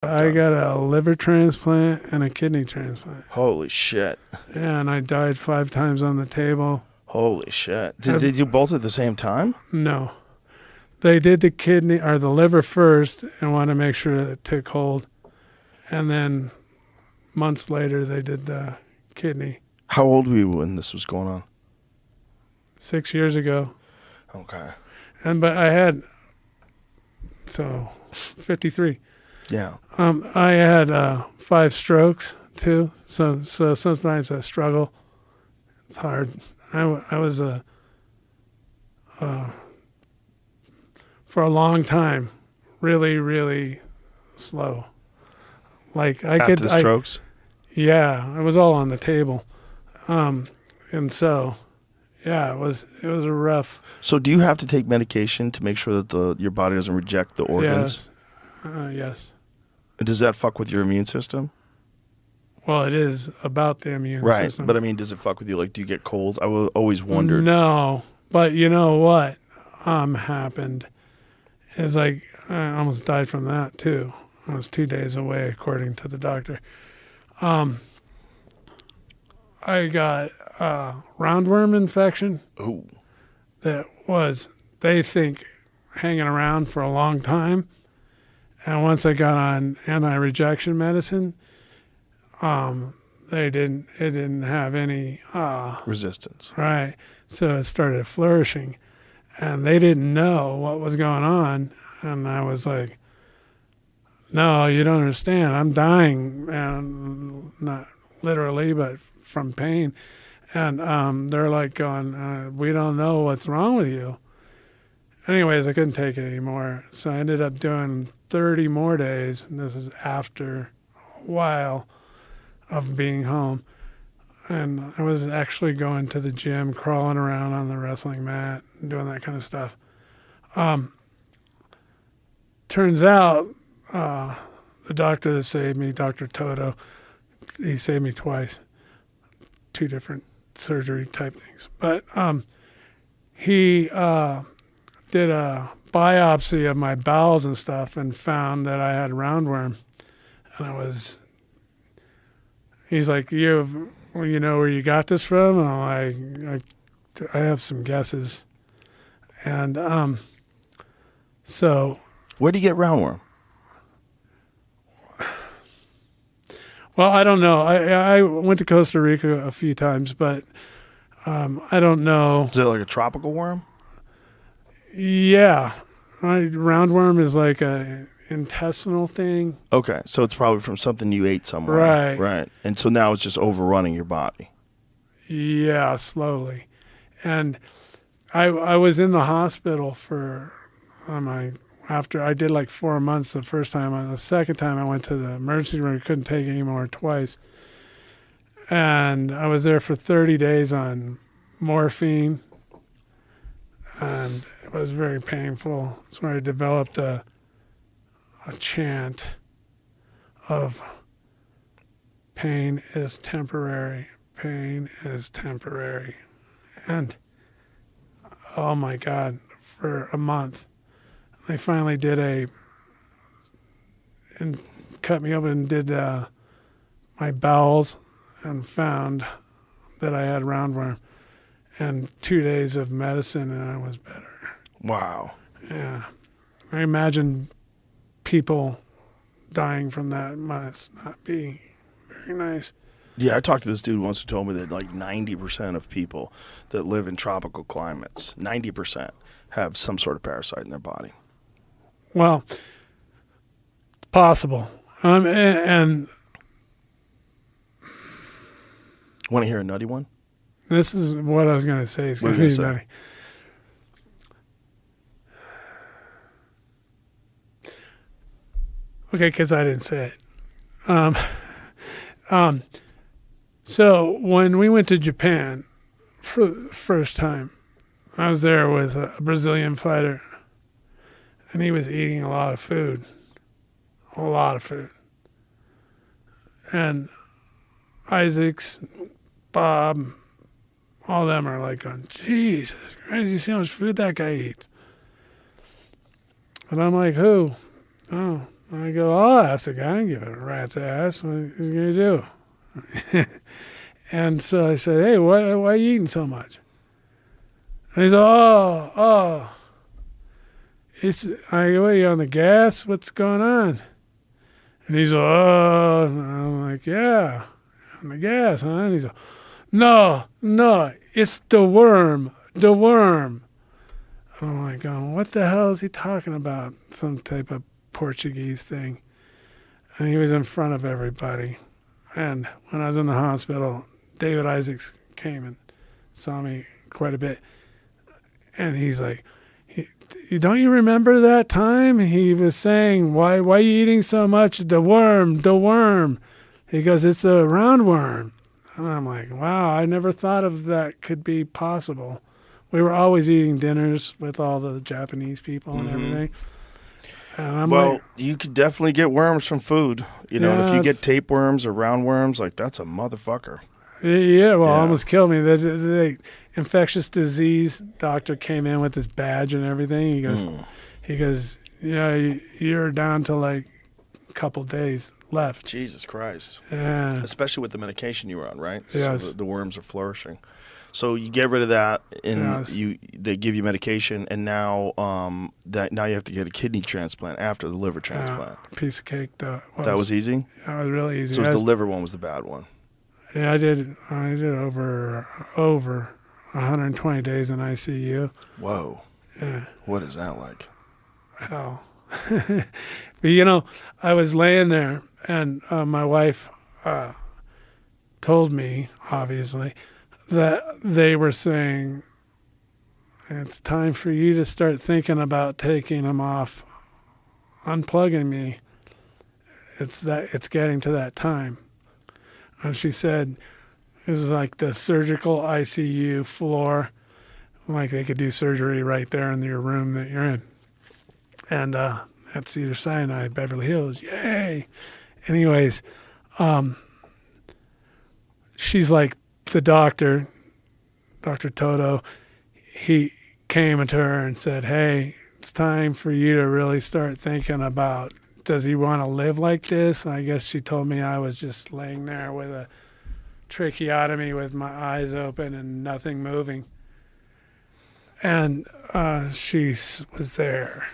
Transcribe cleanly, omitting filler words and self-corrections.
I got a liver transplant and a kidney transplant. Holy shit. Yeah, and I died 5 times on the table. Holy shit. Did they do both at the same time? No. They did the kidney or the liver first and wanted to make sure that it took hold. And then months later, they did the kidney. How old were you when this was going on? 6 years ago. Okay. But I had, 53. Yeah. I had 5 strokes too. So sometimes I struggle. It's hard. I was for a long time, really, really slow. Like After the strokes? Yeah, it was all on the table. And so, yeah, it was a rough. So do you have to take medication to make sure that your body doesn't reject the organs? Yes. Does that fuck with your immune system? Well, it is about the immune system. Right, but I mean, does it fuck with you? Like, do you get colds? I always wondered. No, but you know what happened is like I almost died from that too. I was 2 days away, according to the doctor. I got a roundworm infection. Ooh. That was, they think, hanging around for a long time. And once I got on anti-rejection medicine, it didn't have any resistance. Right. So it started flourishing. And they didn't know what was going on. And I was like, no, you don't understand. I'm dying, and not literally, but from pain. And they're like going, we don't know what's wrong with you. Anyways, I couldn't take it anymore. So I ended up doing 30 more days. And this is after a while of being home. And I was actually going to the gym, crawling around on the wrestling mat, and doing that kind of stuff. Turns out the doctor that saved me, Dr. Toto, he saved me twice. 2 different surgery type things. But he did a biopsy of my bowels and stuff and found that I had roundworm. And he's like, you know where you got this from? And I'm like, I have some guesses. And so. Where do you get roundworm? Well, I don't know. I went to Costa Rica a few times, but I don't know. Is it like a tropical worm? Yeah. Roundworm is like a intestinal thing. Okay, so it's probably from something you ate somewhere. Right. Right. And so now it's just overrunning your body. Yeah, slowly. And I was in the hospital after I did like 4 months the first time. The second time I went to the emergency room, I couldn't take it anymore twice. And I was there for 30 days on morphine. And it was very painful. That's where I developed a chant of pain is temporary, pain is temporary. And oh my God, for a month. They finally and cut me open and did my bowels and found that I had roundworm. And 2 days of medicine and I was better. Wow. Yeah. I imagine people dying from that must not be very nice. Yeah, I talked to this dude once who told me that like 90% of people that live in tropical climates, 90% have some sort of parasite in their body. Well, it's possible. And want to hear a nutty one? This is what I was going to say. It's going to be nutty. Okay, because I didn't say it. So when we went to Japan for the first time, I was there with a Brazilian fighter, and he was eating a lot of food. And Isaacs, Bob, all of them are like going, Jesus Christ, you see how much food that guy eats? And I'm like, who? Oh, I go, I'll ask the guy. I don't give a rat's ass. What he's going to do? And so I said, hey, why are you eating so much? And he's like, oh. I go, what, are you on the gas? What's going on? And he's like, oh. And I'm like, yeah, on the gas, huh? And he's like, no, it's the worm. And I'm like, what the hell is he talking about? Some type of Portuguese thing. And he was in front of everybody. And when I was in the hospital, David Isaacs came and saw me quite a bit. And he's like, don't you remember that time? He was saying, why are you eating so much? The worm. He goes, it's a roundworm. And I'm like, wow, I never thought of that could be possible. We were always eating dinners with all the Japanese people and everything. And I'm like, you could definitely get worms from food. And if you get tapeworms or roundworms, like, that's a motherfucker. Yeah, almost killed me. The infectious disease doctor came in with his badge and everything. He goes, yeah, you're down to like a couple days left. Jesus Christ. Yeah. Especially with the medication you were on, right? Yes. So the worms are flourishing. So you get rid of that, and they give you medication, and now now you have to get a kidney transplant after the liver transplant. Piece of cake, though. That was easy? That was really easy. So the liver one was the bad one. Yeah, I did over 120 days in ICU. Whoa. Yeah. What is that like? Hell. But, I was laying there, and my wife told me, obviously, that they were saying, it's time for you to start thinking about taking them off, unplugging me. It's getting to that time. And she said, it was like the surgical ICU floor, like they could do surgery right there in your room that you're in. And at Cedars-Sinai, Beverly Hills, yay! Anyways, she's like, the doctor, Dr. Toto, he came to her and said, hey, it's time for you to really start thinking about, does he want to live like this? I guess she told me I was just laying there with a tracheotomy with my eyes open and nothing moving. And she was there.